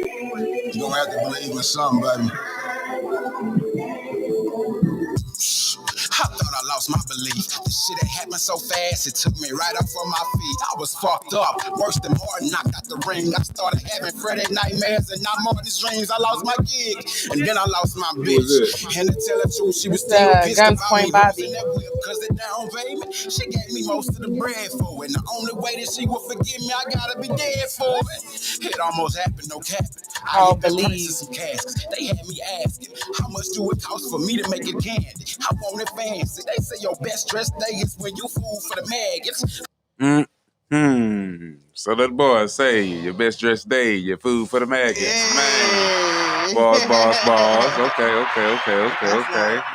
You gonna have to believe in something, baby. I thought I lost my belief. This shit had happened so fast, it took me right off on my feet. I was fucked up, worse than Martin knocked out the ring. I started having Friday nightmares and not Martin's dreams. I lost my gig, and then I lost my bitch. And to tell the truth, she was still pissed about me losing that whip, cause it down payment. She gave me most of the bread for it. And the only way that she would forgive me, I gotta be dead for it. It almost happened, no cap. I hit the price of some caskets. They had me asking, how much do it cost for me to make it candy? I want it fancy. They say your best dressed day is when you fool for the maggots. So that boy say your best dressed day, your food for the maggots. Man. Balls. Okay.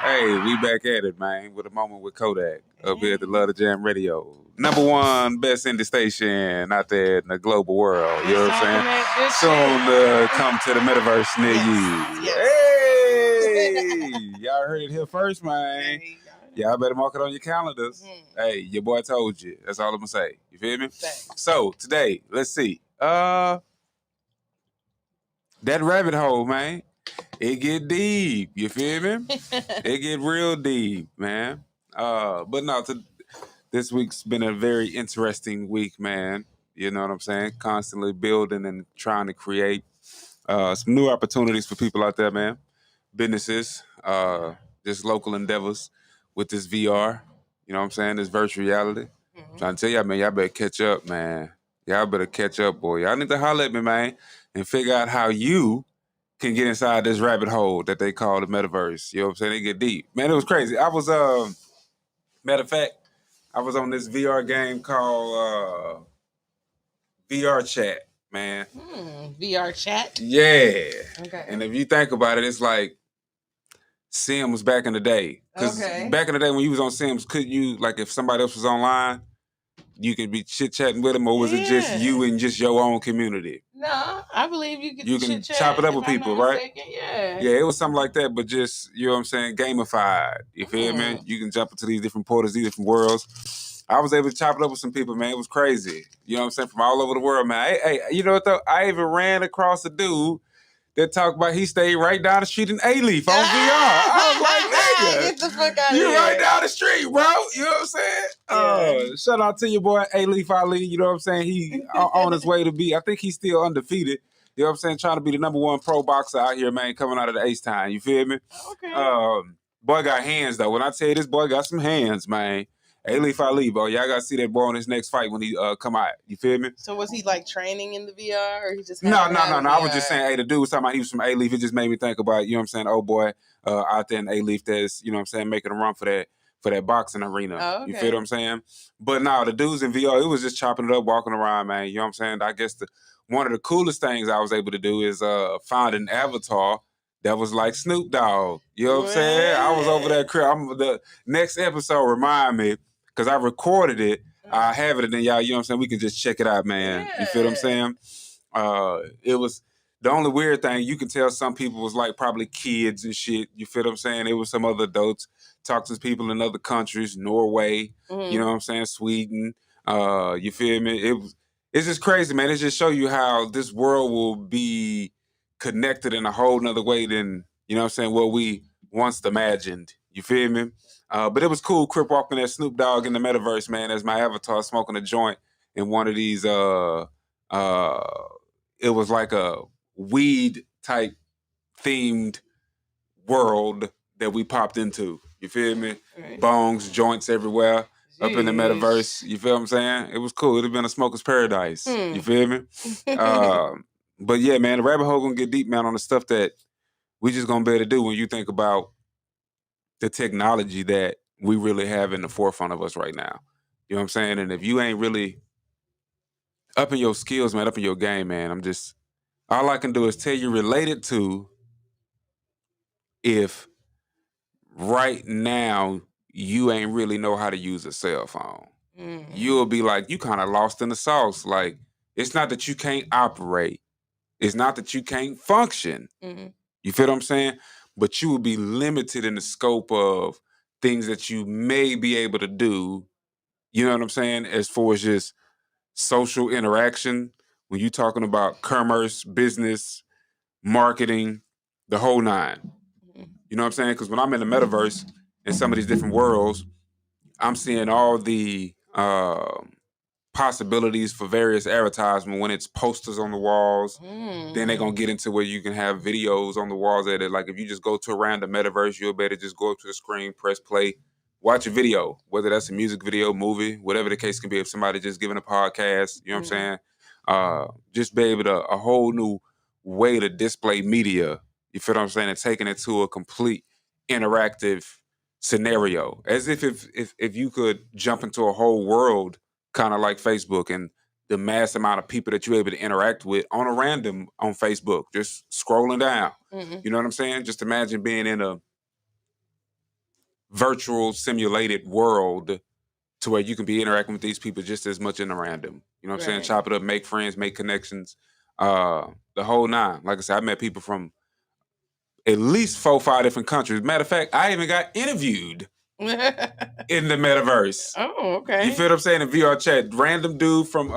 Hey, we back at it, man, with a moment with Codac up here at the Love the Jam Radio. Number one best indie station out there in the global world. You know what I'm saying? Soon to come to the metaverse near you. Hey! Y'all heard it here first, man. Y'all better mark it on your calendars. Hey, your boy told you. That's all I'm gonna say. You feel me? So today, let's see. That rabbit hole, man. It get deep. You feel me? It get real deep, man. But no, this week's been a very interesting week, man. You know what I'm saying? Constantly building and trying to create some new opportunities for people out there, man. Businesses, just local endeavors with this VR. You know what I'm saying? This virtual reality. Trying to tell y'all, man, y'all better catch up, man. Y'all better catch up, boy. Y'all need to holler at me, man, and figure out how you can get inside this rabbit hole that they call the metaverse. You know what I'm saying? They get deep. Man, it was crazy. I was, matter of fact, I was on this VR game called VR Chat, man. VR Chat? Yeah. Okay. And if you think about it, it's like Sims back in the day. Because back in the day when you was on Sims, could you, like if somebody else was online, you could be chit-chatting with them, or was it just you and just your own community? No, I believe you could chit-chat. Chop it up with people, right? Yeah. Yeah, it was something like that, but just, you know what I'm saying, gamified. You feel me? You can jump into these different portals, these different worlds. I was able to chop it up with some people, man. It was crazy. You know what I'm saying? From all over the world, man. Hey, you know what, though? I even ran across a dude that talked about he stayed right down the street in A-Leaf on VR. I was like, nigga, get the fuck out of you here. right down the street, bro. You know what I'm saying? Shout out to your boy A-Leaf Ali. You know what I'm saying? He on his way to be, I think he's still undefeated. You know what I'm saying? Trying to be the number one pro boxer out here, man, coming out of the Ace Time. You feel me? Okay. Boy got hands, though. When I tell you this boy got some hands, man. A-Leaf Ali, bro. Y'all got to see that boy on his next fight when he come out. You feel me? So was he like training in the VR, or he just No. I was just saying, hey, the dude was talking about he was from A-Leaf. It just made me think about, you know what I'm saying, oh boy, out there in A-Leaf that's, you know what I'm saying, making a run for that boxing arena. Oh, okay. You feel what I'm saying? But no, the dudes in VR, it was just chopping it up, walking around, man. You know what I'm saying? I guess one of the coolest things I was able to do is find an avatar that was like Snoop Dogg. You know what I'm saying? I was over there. The next episode, remind me, because I recorded it. I have it, and then y'all, you know what I'm saying? We can just check it out, man. You feel what I'm saying? It was the only weird thing, you can tell some people was like probably kids and shit. You feel what I'm saying? It was some other adults talking to people in other countries, Norway, you know what I'm saying, Sweden. You feel me? It's just crazy, man. It just show you how this world will be connected in a whole nother way than, you know what I'm saying, what we once imagined. You feel me? But it was cool, Crip walking that Snoop Dogg in the metaverse, man, as my avatar smoking a joint in one of these it was like a weed type themed world that we popped into. You feel me? Right. Bongs, joints everywhere. Up in the metaverse. You feel what I'm saying? It was cool. It'd have been a smoker's paradise. You feel me? But yeah, man, the rabbit hole gonna get deep, man, on the stuff that we just gonna be able to do when you think about the technology that we really have in the forefront of us right now. You know what I'm saying? And if you ain't really up in your skills, man, up in your game, man, all I can do is tell you related to if right now you ain't really know how to use a cell phone. You'll be like, you kind of lost in the sauce. Like, it's not that you can't operate. It's not that you can't function. You feel what I'm saying? But you will be limited in the scope of things that you may be able to do. You know what I'm saying? As far as just social interaction, when you're talking about commerce, business, marketing, the whole nine. You know what I'm saying? Because when I'm in the metaverse in some of these different worlds, I'm seeing all the possibilities for various advertisement when it's posters on the walls. Then they're gonna get into where you can have videos on the walls at it. Like if you just go to a random metaverse, you'll better just go up to the screen, press play, watch a video, whether that's a music video, movie, whatever the case can be. If somebody just giving a podcast, you know what I'm saying? Just be able to a whole new way to display media. You feel what I'm saying? And taking it to a complete interactive scenario, as if you could jump into a whole world, kind of like Facebook, and the mass amount of people that you're able to interact with on a random on Facebook, just scrolling down. You know what I'm saying? Just imagine being in a virtual simulated world to where you can be interacting with these people just as much in the random. You know what I'm saying? Chop it up, make friends, make connections, the whole nine. Like I said, I met people from at least 4 or 5 different countries. Matter of fact, I even got interviewed in the metaverse. Oh, okay. You feel what I'm saying? In VR chat, random dude from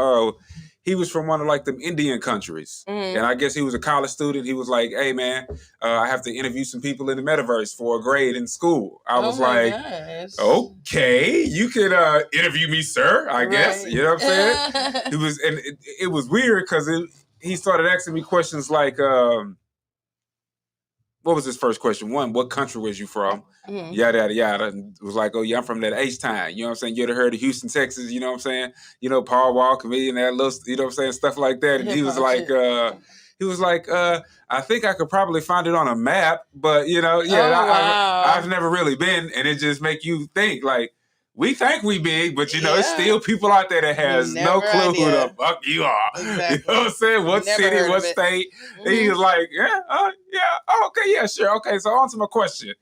he was from one of like them Indian countries, and I guess he was a college student. He was like, "Hey man, I have to interview some people in the metaverse for a grade in school." I was like, gosh. "Okay, you can interview me, sir. I guess." You know what I'm saying? He was, and it was weird because he started asking me questions like, what was his first question? One, what country was you from? Yada, yada, yada. And it was like, oh, yeah, I'm from that H-Town. You know what I'm saying? You ever heard of Houston, Texas? You know what I'm saying? You know, Paul Wall, comedian, that little, you know what I'm saying? Stuff like that. And he was like, I think I could probably find it on a map, but, you know, I've never really been. And it just make you think, like, we think we big, but, you know, it's still people out there that has no clue who the fuck you are. Exactly. You know what I'm saying? What city, what state? He was like, okay, yeah, sure. Okay, so on to my question.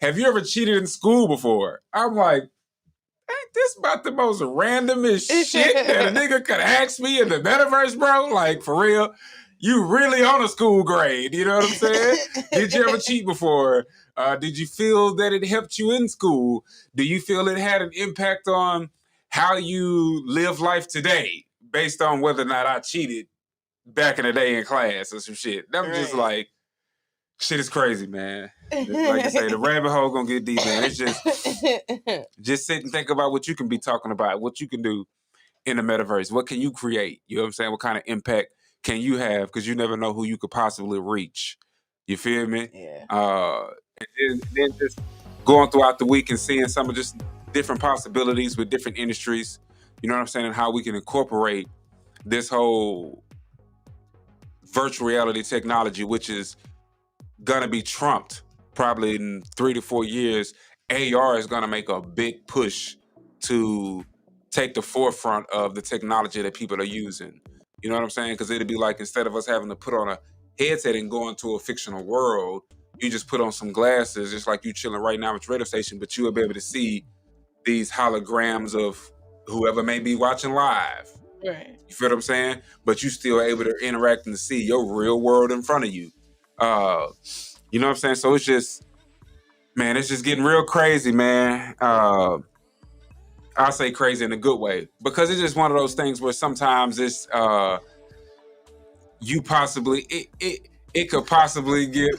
Have you ever cheated in school before? I'm like, ain't this about the most randomest shit that a nigga could ask me in the metaverse, bro? Like, for real? You really on a school grade, you know what I'm saying? Did you ever cheat before? Did you feel that it helped you in school? Do you feel it had an impact on how you live life today based on whether or not I cheated back in the day in class or some shit? I'm just like, shit is crazy, man. Like I say, the rabbit hole gonna get deep, man. It's just sit and think about what you can be talking about, what you can do in the metaverse. What can you create? You know what I'm saying? What kind of impact can you have? Because you never know who you could possibly reach. You feel me? Yeah. And then just going throughout the week and seeing some of just different possibilities with different industries. You know what I'm saying? And how we can incorporate this whole virtual reality technology, which is gonna be trumped probably in 3 to 4 years. AR is gonna make a big push to take the forefront of the technology that people are using. You know what I'm saying? Because it'd be like, instead of us having to put on a headset and go into a fictional world, you just put on some glasses, just like you chilling right now at your radio station, but you will be able to see these holograms of whoever may be watching live. Right. You feel what I'm saying? But you still able to interact and see your real world in front of you. You know what I'm saying? So it's just, man, it's just getting real crazy, man. I'll say crazy in a good way, because it's just one of those things where sometimes it's you possibly it could possibly get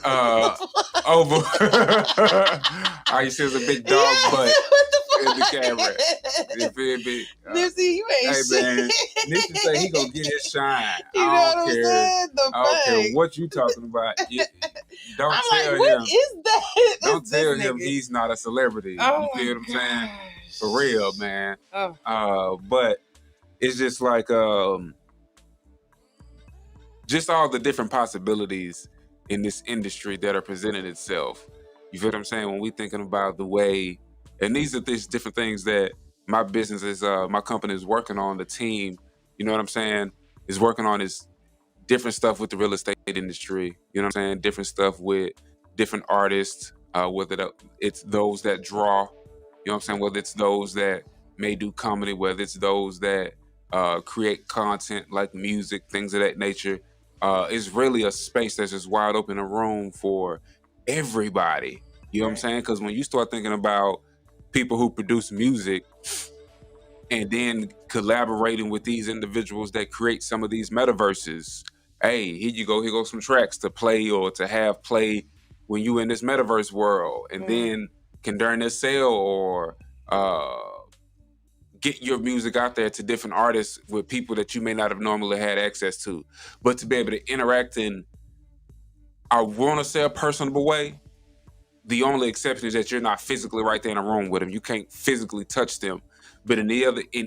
over. You see, it's a big dog butt in the camera. You feel me? Nipsey, you ain't hey shit. Man, Nipsey say he gonna get his shine. You know I don't what care. I'm saying? I don't care what you talking about. Don't I'm tell like, what him. is that? Don't It's tell this him nigga. he's not a celebrity. Oh You feel what I'm saying? gosh. For real, man. Oh. But it's just like just all the different possibilities in this industry that are presenting itself. You feel what I'm saying? When we thinking about the way, and these are these different things that my business is, my company is working on, the team, you know what I'm saying, is working on is different stuff with the real estate industry. You know what I'm saying? Different stuff with different artists, whether it's those that draw, you know what I'm saying? Whether it's those that may do comedy, whether it's those that create content like music, things of that nature. It's really a space that's just wide open, a room for everybody. You know what I'm saying? Because when you start thinking about people who produce music and then collaborating with these individuals that create some of these metaverses, hey, here you go, here goes some tracks to play or to have play when you in this metaverse world, and then can during this sale or get your music out there to different artists with people that you may not have normally had access to. But to be able to interact in, I want to say, a personable way, the only exception is that you're not physically right there in a room with them. You can't physically touch them. But in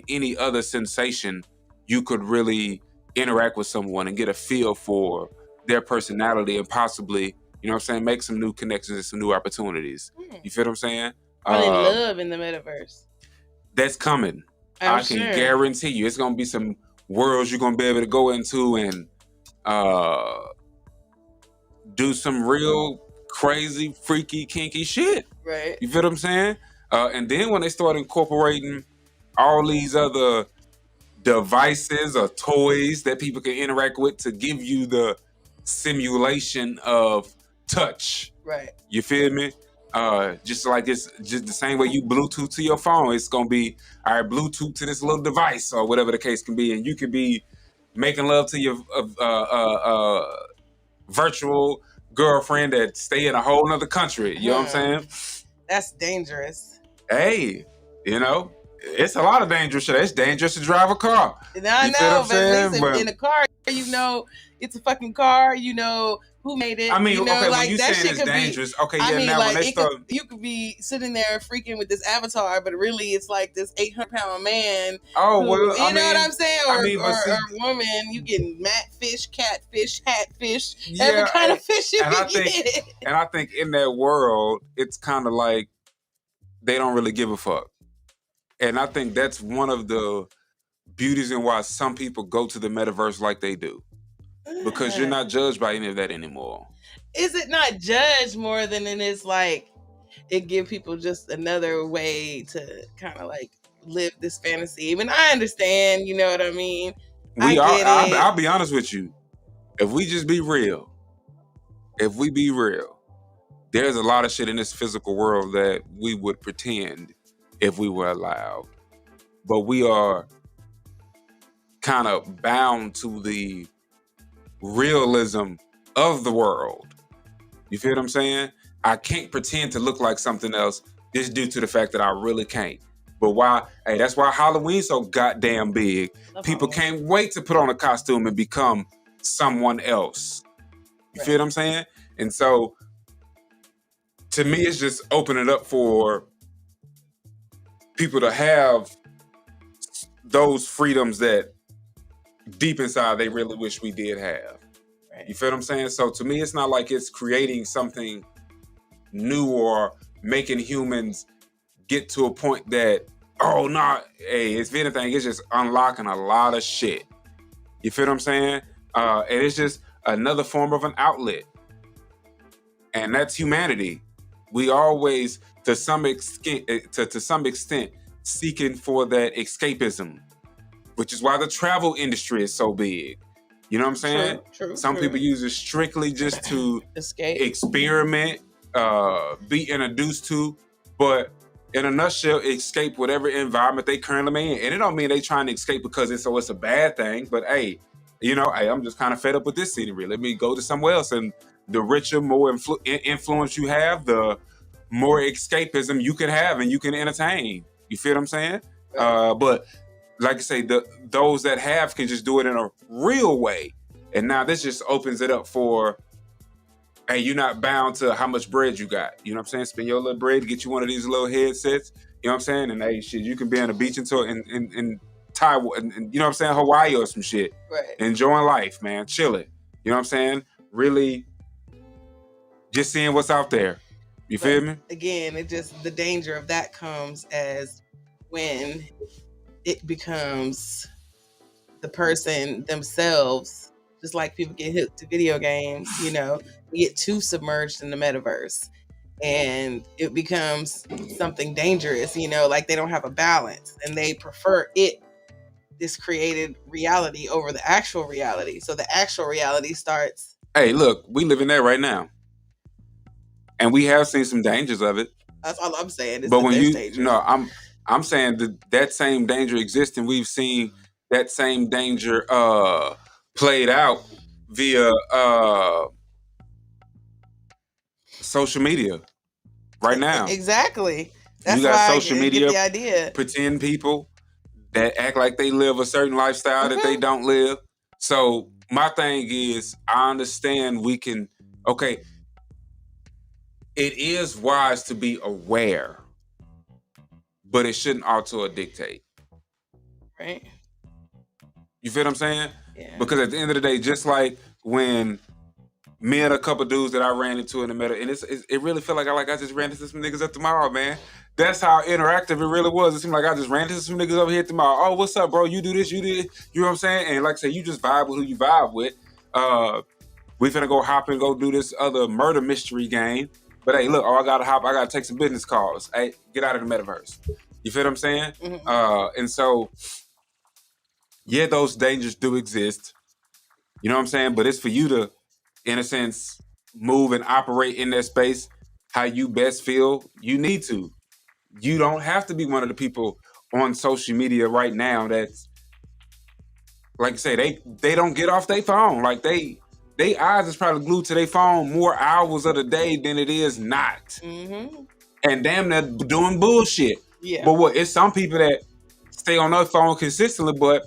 any other sensation, you could really interact with someone and get a feel for their personality and possibly, you know what I'm saying, make some new connections and some new opportunities. You feel what I'm saying? Fall in love in the metaverse. That's coming. I can guarantee you it's gonna be some worlds you're gonna be able to go into and do some real crazy, freaky, kinky shit. Right. You feel what I'm saying? And then when they start incorporating all these other devices or toys that people can interact with to give you the simulation of touch. Right. You feel me? Just like it's just the same way you Bluetooth to your phone, it's gonna be all right, Bluetooth to this little device or whatever the case can be, and you could be making love to your virtual girlfriend that stay in a whole nother country. You know what I'm saying? That's dangerous. Hey, you know, it's a lot of dangerous shit. It's dangerous to drive a car. I know, but at least in a car, you know, it's a fucking car. You know who made it. I mean, you know, okay, like, when you that saying shit it's dangerous, okay, yeah, I mean, now like, when they start... you could be sitting there freaking with this avatar, but really it's like this 800-pound man. Oh, who, well, you know what I'm saying? Or, or woman, you getting matfish, catfish, hatfish, every kind of fish you can get. And I think in that world, it's kind of like they don't really give a fuck. And I think that's one of the beauties in why some people go to the metaverse like they do. Because you're not judged by any of that anymore. Is it not judged more than it is like it give people just another way to kind of like live this fantasy? Even I understand, you know what I mean? I'll be honest with you. If we just be real, there's a lot of shit in this physical world that we would pretend if we were allowed. But we are kind of bound to the realism of the world. You feel what I'm saying? I can't pretend to look like something else just due to the fact that I really can't. But that's why Halloween's so goddamn big. People can't wait to put on a costume and become someone else. You feel what I'm saying? And so, to me, it's just opening up for people to have those freedoms that deep inside they really wish we did have. Right. You feel what I'm saying? So to me, it's not like it's creating something new or making humans get to a point that, oh no, hey, if anything, it's just unlocking a lot of shit. You feel what I'm saying? And it's just another form of an outlet. And that's humanity. We always, to some extent, seeking for that escapism, which is why the travel industry is so big. You know what I'm saying? True, Some people use it strictly just to escape, experiment, be introduced to, but in a nutshell, escape whatever environment they currently in. And it don't mean they trying to escape because it's a bad thing, but hey, you know, hey, I'm just kind of fed up with this scenery. Let me go to somewhere else. And the richer, more influence you have, the more escapism you can have and you can entertain. You feel what I'm saying? But like I say, those that have can just do it in a real way. And now this just opens it up for, hey, you're not bound to how much bread you got. You know what I'm saying? Spend your little bread to get you one of these little headsets. You know what I'm saying? And hey, shit, you can be on the beach in Taiwan, and you know what I'm saying? Hawaii or some shit. Right. Enjoying life, man. Chilling. You know what I'm saying? Really just seeing what's out there. You feel me? Again, the danger of that comes as when it becomes the person themselves, just like people get hooked to video games, you know, we get too submerged in the metaverse and it becomes something dangerous, you know, like they don't have a balance and they prefer this created reality over the actual reality. So the actual reality starts. Hey, look, we live in that right now. And we have seen some dangers of it. That's all I'm saying. But when I'm saying that same danger exists, and we've seen that same danger played out via social media right now. Exactly. That's You got why social I media, get the idea. pretend people that act like they live a certain lifestyle that they don't live. So my thing is, I understand we can, okay, it is wise to be aware, but it shouldn't auto dictate. Right. You feel what I'm saying? Yeah. Because at the end of the day, just like when me and a couple dudes that I ran into in the middle, and it really felt like I just ran into some niggas up tomorrow, man. That's how interactive it really was. It seemed like I just ran into some niggas over here tomorrow. Oh, what's up, bro? You do this, you do this. You know what I'm saying? And like I said, you just vibe with who you vibe with. We finna go hop and go do this other murder mystery game. But hey, look, I gotta take some business calls. Hey, get out of the metaverse. You feel what I'm saying? Mm-hmm. And so, yeah, those dangers do exist. You know what I'm saying? But it's for you to, in a sense, move and operate in that space how you best feel you need to. You don't have to be one of the people on social media right now that's, like I say, they don't get off their phone. Like they eyes is probably glued to their phone more hours of the day than it is not. Mm-hmm. And damn, they're doing bullshit. Yeah. But what? It's some people that stay on their phone consistently, but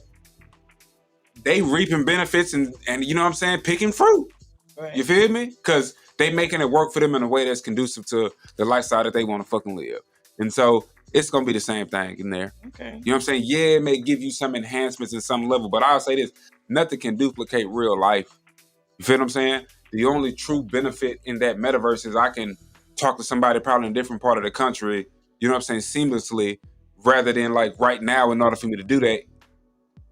they reaping benefits and you know what I'm saying, picking fruit. Right. You feel me? Because they making it work for them in a way that's conducive to the lifestyle that they want to fucking live. And so it's gonna be the same thing in there. Okay. You know what I'm saying? Yeah, it may give you some enhancements in some level, but I'll say this: nothing can duplicate real life. You feel what I'm saying? The only true benefit in that metaverse is I can talk to somebody probably in a different part of the country, you know what I'm saying, seamlessly, rather than like right now, in order for me to do that,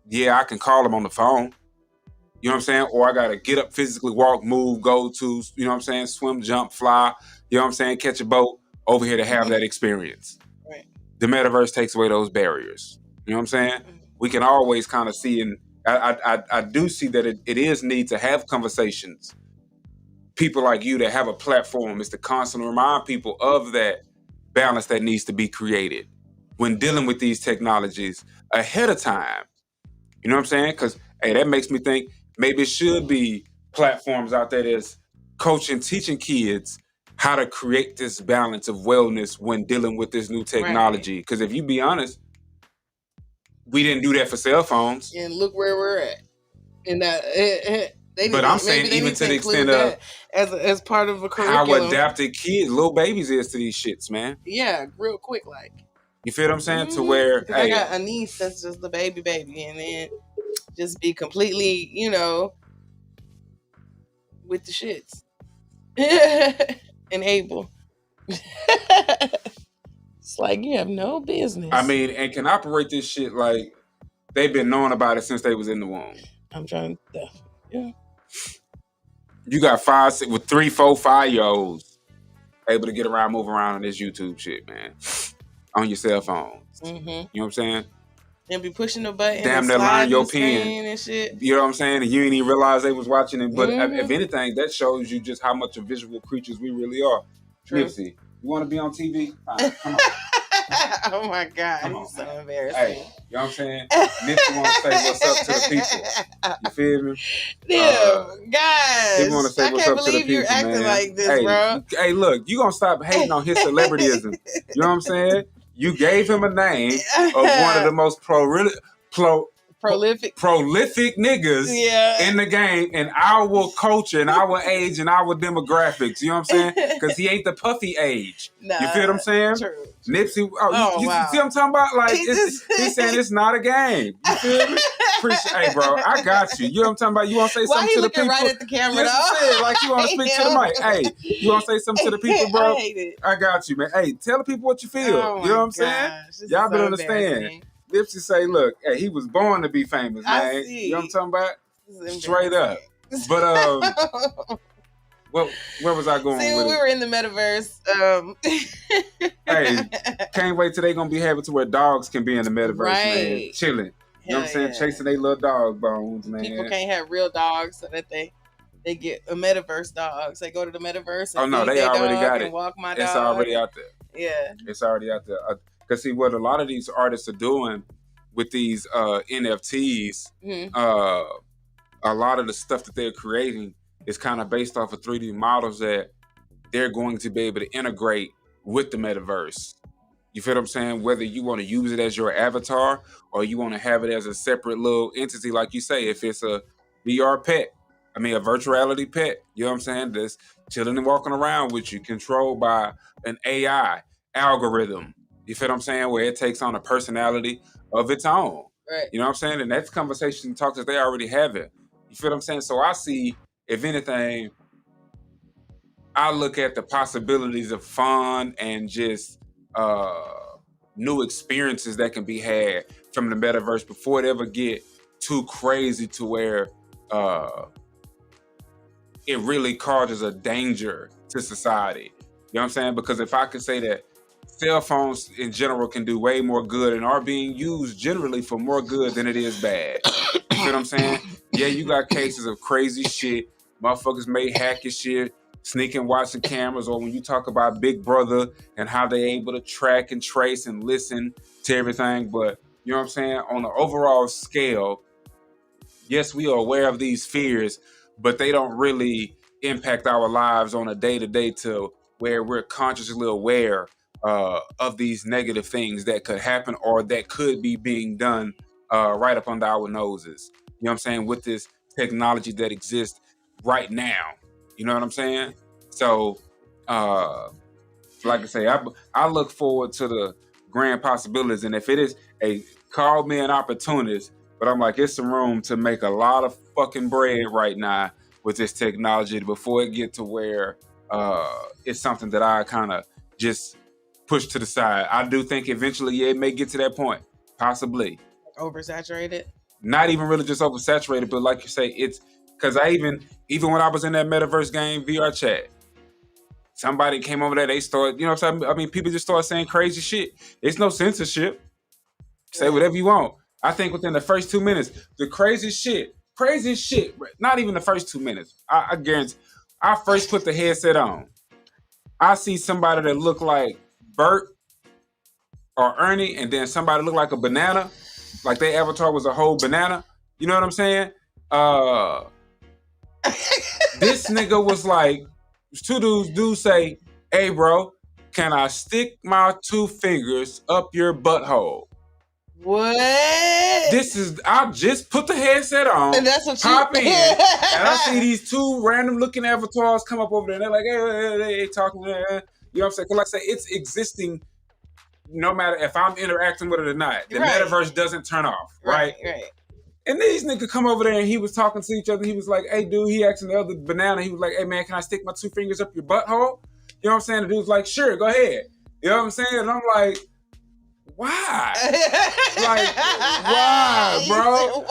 yeah, I can call them on the phone. You know what I'm saying? Or I gotta get up, physically walk, move, go to, you know what I'm saying, swim, jump, fly, you know what I'm saying, catch a boat over here to have that experience. Right. The metaverse takes away those barriers. You know what I'm saying? We can always kind of see, and I do see that it is need to have conversations. People like you that have a platform is to constantly remind people of that balance that needs to be created when dealing with these technologies ahead of time. You know what I'm saying? Because, hey, that makes me think maybe it should be platforms out there that's coaching, teaching kids how to create this balance of wellness when dealing with this new technology. Because if you be honest, we didn't do that for cell phones. And look where we're at. And that, but I'm saying even to the extent of as part of a curriculum. How adapted kids, little babies is to these shits, man. Yeah, real quick, like. You feel what I'm saying? To where, hey, I got a niece that's just the baby, and then just be completely, you know, with the shits. And able. It's like you have no business. I mean, and can operate this shit like they've been knowing about it since they was in the womb. I'm trying to, yeah. You got 5, 6, with 3, 4, 5-year-olds able to get around, move around on this YouTube shit, man. On your cell phones. Mm-hmm. You know what I'm saying? And be pushing the button. Damn, they're learning your pen and shit. You know what I'm saying? And you didn't even realize they was watching it. But if anything, that shows you just how much of visual creatures we really are. Nipsey, you want to be on TV? Fine, come on. Oh my God, he's so embarrassing. Hey, you know what I'm saying? Nipsey want to say what's up to the people. You feel me? Yeah, guys. He want to say what's up to the people, you're acting man. like this, bro. Hey, look, you gonna stop hating on his celebrityism. You know what I'm saying? You gave him a name of one of the most prolific niggas in the game, in our culture, in our age, and our demographics. You know what I'm saying? Because he ain't the puffy age. Nah, you feel what I'm saying? True. Nipsey, you wow. see what I'm talking about? Like, he's saying it's not a game. You feel me? Hey, bro, I got you. You know what I'm talking about? You want to say something to the people? Right at the camera, like you want to speak to the mic. Hey, you want to say something to the people, bro? I hate it. I got you, man. Hey, tell the people what you feel. You know what I'm saying? Y'all better understand. Nipsey say, look, hey, he was born to be famous, man. You know what I'm talking about? Straight up. But where was I going with when we were in the metaverse. Hey, can't wait till they gonna be having to where dogs can be in the metaverse, man. Chilling. You know what I'm saying? Chasing their little dog bones, man. People can't have real dogs, so that they get a metaverse dog. So they go to the metaverse and they already got it. Walk my dog. It's already out there. Yeah. It's already out there. Because see, what a lot of these artists are doing with these NFTs, a lot of the stuff that they're creating is kind of based off of 3D models that they're going to be able to integrate with the metaverse. You feel what I'm saying? Whether you want to use it as your avatar or you want to have it as a separate little entity, like you say, if it's a VR pet, I mean, a virtual reality pet, you know what I'm saying? That's chilling and walking around with you, controlled by an AI algorithm. You feel what I'm saying? Where it takes on a personality of its own. Right. You know what I'm saying? And that's conversation talks that they already have it. You feel what I'm saying? So I see, if anything, I look at the possibilities of fun and just new experiences that can be had from the metaverse before it ever get too crazy to where it really causes a danger to society. You know what I'm saying? Because if I could say that cell phones in general can do way more good and are being used generally for more good than it is bad. You feel what I'm saying? Yeah, you got cases of crazy shit. Motherfuckers may hack your shit, sneaking watching cameras, or when you talk about Big Brother and how they able to track and trace and listen to everything. But you know what I'm saying? On an overall scale, yes, we are aware of these fears, but they don't really impact our lives on a day-to-day to where we're consciously aware of these negative things that could happen or that could be being done right up under our noses. You know what I'm saying? With this technology that exists right now. You know what I'm saying? So, like I say, I look forward to the grand possibilities. And if it is call me an opportunist, but I'm like, it's some room to make a lot of fucking bread right now with this technology before it get to where it's something that I kind of just push to the side. I do think eventually, yeah, it may get to that point, possibly. Oversaturated? Not even really just oversaturated, but like you say, it's because I even when I was in that metaverse game VR chat, somebody came over there, they started, you know what I'm saying? I mean, people just start saying crazy shit. It's no censorship. Say whatever you want. I think within the first 2 minutes, the craziest shit, not even the first 2 minutes. I guarantee, I first put the headset on. I see somebody that look like Bert or Ernie, and then somebody look like a banana, like their avatar was a whole banana. You know what I'm saying? This nigga was like, two dudes say, "Hey, bro, can I stick my 2 fingers up your butthole?" What? I just put the headset on, and that's what pop in, and I see these 2 random looking avatars come up over there, and they're like, hey, talking, you know what I'm saying? Because like I say, it's existing no matter if I'm interacting with it or not. The metaverse doesn't turn off, right? Right. And these niggas come over there and he was talking to each other. He was like, hey, dude, he asking the other banana. He was like, hey, man, can I stick my 2 fingers up your butthole? You know what I'm saying? The dude's like, sure, go ahead. You know what I'm saying? And I'm like, why? Like, why, bro?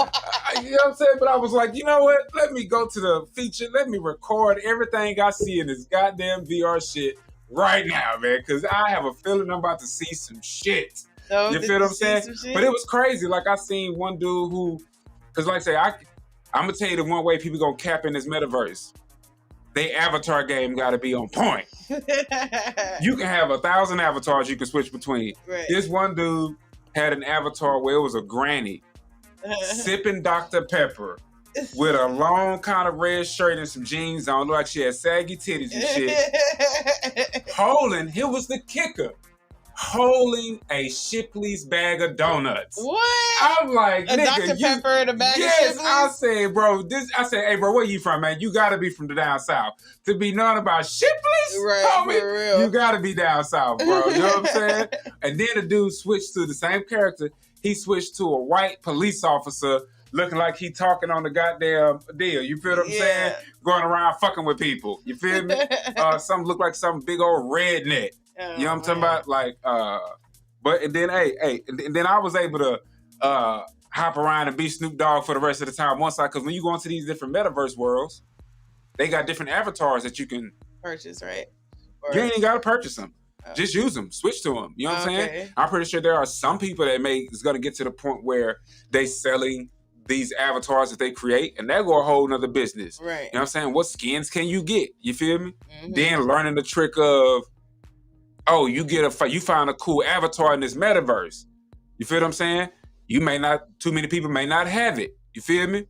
You know what I'm saying? But I was like, you know what? Let me go to the feature. Let me record everything I see in this goddamn VR shit right now, man. Because I have a feeling I'm about to see some shit. So, you feel what I'm saying? But it was crazy. Like, I seen one dude who, because like I say, I'm going to tell you the one way people going to cap in this metaverse. They avatar game got to be on point. You can have 1,000 avatars you can switch between. Right. This one dude had an avatar where it was a granny sipping Dr. Pepper with a long kind of red shirt and some jeans on. Looked like she had saggy titties and shit. Here was the kicker. Holding a Shipley's bag of donuts. What? I'm like, a nigga, Dr. Pepper and a bag of Shipley's? I said, bro, hey, bro, where you from, man? You gotta be from the down south. To be known about Shipley's, right, homie, for real. You gotta be down south, bro. You know what I'm saying? And then the dude switched to the same character. He switched to a white police officer looking like he talking on the goddamn deal. You feel what I'm saying? Going around fucking with people. You feel me? Some look like some big old redneck. You know what I'm talking about? Like, but and then and then I was able to hop around and be Snoop Dogg for the rest of the time because when you go into these different metaverse worlds, they got different avatars that you can purchase, right? You ain't even gotta purchase them. Just use them, switch to them. You know what I'm saying? I'm pretty sure there are some people that is gonna get to the point where they selling these avatars that they create, and that go a whole nother business. Right. You know what I'm saying? What skins can you get? You feel me? Mm-hmm. Then learning the trick of, oh, you find a cool avatar in this metaverse. You feel what I'm saying? Too many people may not have it. You feel me?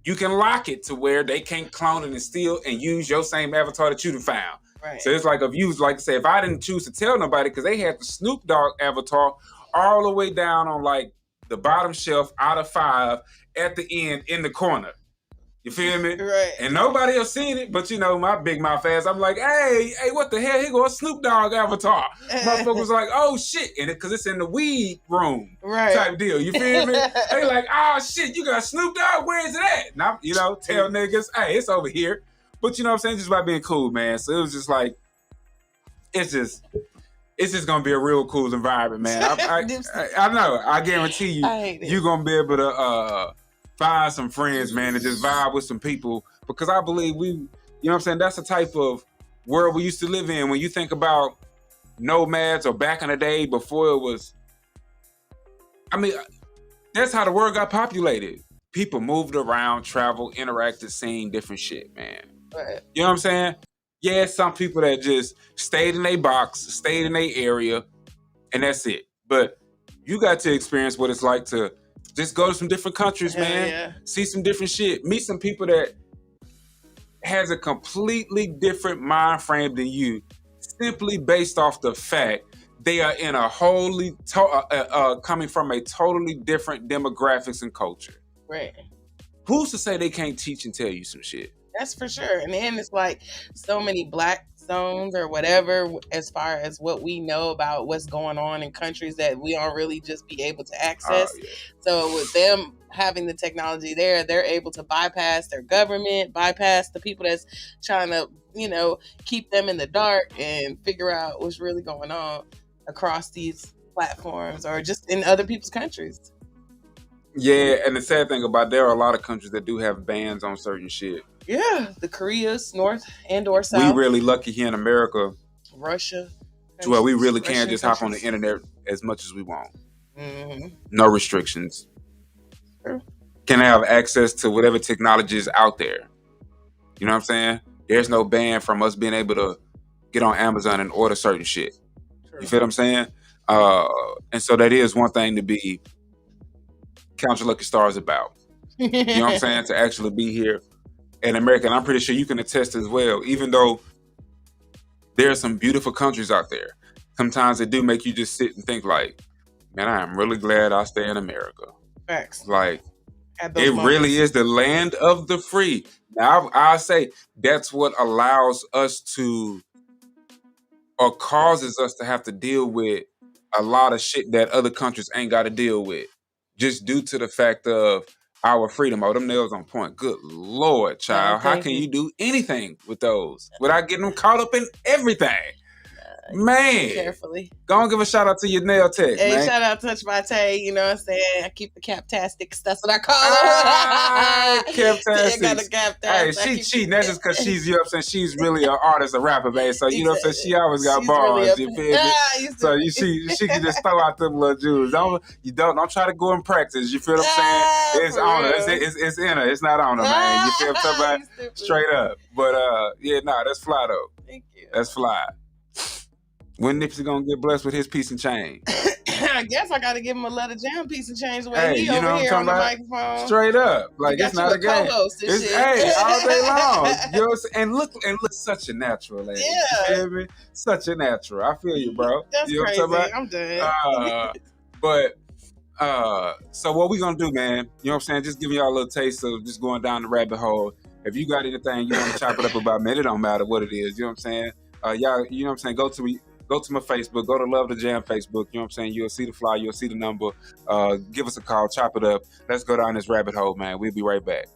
you can lock it to where they can't clone it and steal and use your same avatar that you found. Right. So it's like if I didn't choose to tell nobody, because they had the Snoop Dogg avatar all the way down on like the bottom shelf out of 5 at the end in the corner. You feel me? Right. And nobody else seen it, but my big mouth ass, I'm like, hey, what the hell? Here go a Snoop Dogg avatar. Motherfucker was like, oh shit, because it's in the weed room, right? Type deal. You feel me? They like, oh shit, you got Snoop Dogg? Where is it at? Now, tell niggas, hey, it's over here. But you know what I'm saying? Just by being cool, man. So it was just like, it's just gonna be a real cool environment, man. I know. I guarantee you're gonna be able to find some friends, man, and just vibe with some people, because I believe that's the type of world we used to live in. When you think about nomads, or back in the day before it was, that's how the world got populated. People moved around, traveled, interacted, seen different shit, man. Right. You know what I'm saying? Yeah, some people that just stayed in their box, stayed in their area, and that's it. But you got to experience what it's like to just go to some different countries, man. Yeah. See some different shit. Meet some people that has a completely different mind frame than you, simply based off the fact they are in a coming from a totally different demographics and culture. Right. Who's to say they can't teach and tell you some shit? That's for sure. And then it's like so many black zones or whatever, as far as what we know about what's going on in countries that we don't really just be able to access. Yeah. So with them having the technology there, they're able to bypass their government, bypass the people that's trying to, keep them in the dark and figure out what's really going on across these platforms or just in other people's countries. Yeah, and the sad thing about there are a lot of countries that do have bans on certain shit. Yeah, the Koreas, North and or South. We really lucky here in America. Russia. To where we really can just hop on the internet as much as we want. Mm-hmm. No restrictions. True. Can have access to whatever technology is out there. You know what I'm saying? There's no ban from us being able to get on Amazon and order certain shit. True. You feel what I'm saying? And so that is one thing to be count your lucky stars about. You know what I'm saying? To actually be here in America. And I'm pretty sure you can attest as well. Even though there are some beautiful countries out there, sometimes it do make you just sit and think like, man, I am really glad I stay in America. Facts. Like, it really is the land of the free. Now, I say that's what allows us to, or causes us to have to deal with a lot of shit that other countries ain't got to deal with. Just due to the fact of our freedom. Oh, them nails on point. Good Lord, child. How can you do anything with those without getting them caught up in everything? Man. Carefully. Go and give a shout out to your nail tech, hey, man. Shout out Touch My Tay. You know what I'm saying? I keep the captastics. That's what I call it. Captastics. Got a captastic. Hey, she cheating. That's just because she's, you know what I'm saying? She's really an artist, a rapper, man. So, you know what I'm saying? She always got bars. Really, you feel me? So, she can just throw out them little jewels. Don't try to go and practice. You feel what I'm saying? It's on her. It's in her. It's not on her, man. You feel what I'm saying? Straight up. But, that's fly, though. Thank you. That's fly. When Nipsey gonna get blessed with his piece and chain? I guess I gotta give him a letter jam piece and change the way hey, he you know over here on the about? microphone. Straight up, like it's not a game. It's hey, all day long. You know, and look, such a natural, lady. Yeah, you feel me? Such a natural. I feel you, bro. That's you know crazy. What I'm done. So what we gonna do, man? You know what I'm saying? Just giving y'all a little taste of just going down the rabbit hole. If you got anything you want to chop it up about, man, it don't matter what it is. You know what I'm saying? Y'all, you know what I'm saying? Go to my Facebook, go to Love the Jam Facebook, you know what I'm saying? You'll see the flyer, you'll see the number. Give us a call, chop it up. Let's go down this rabbit hole, man. We'll be right back.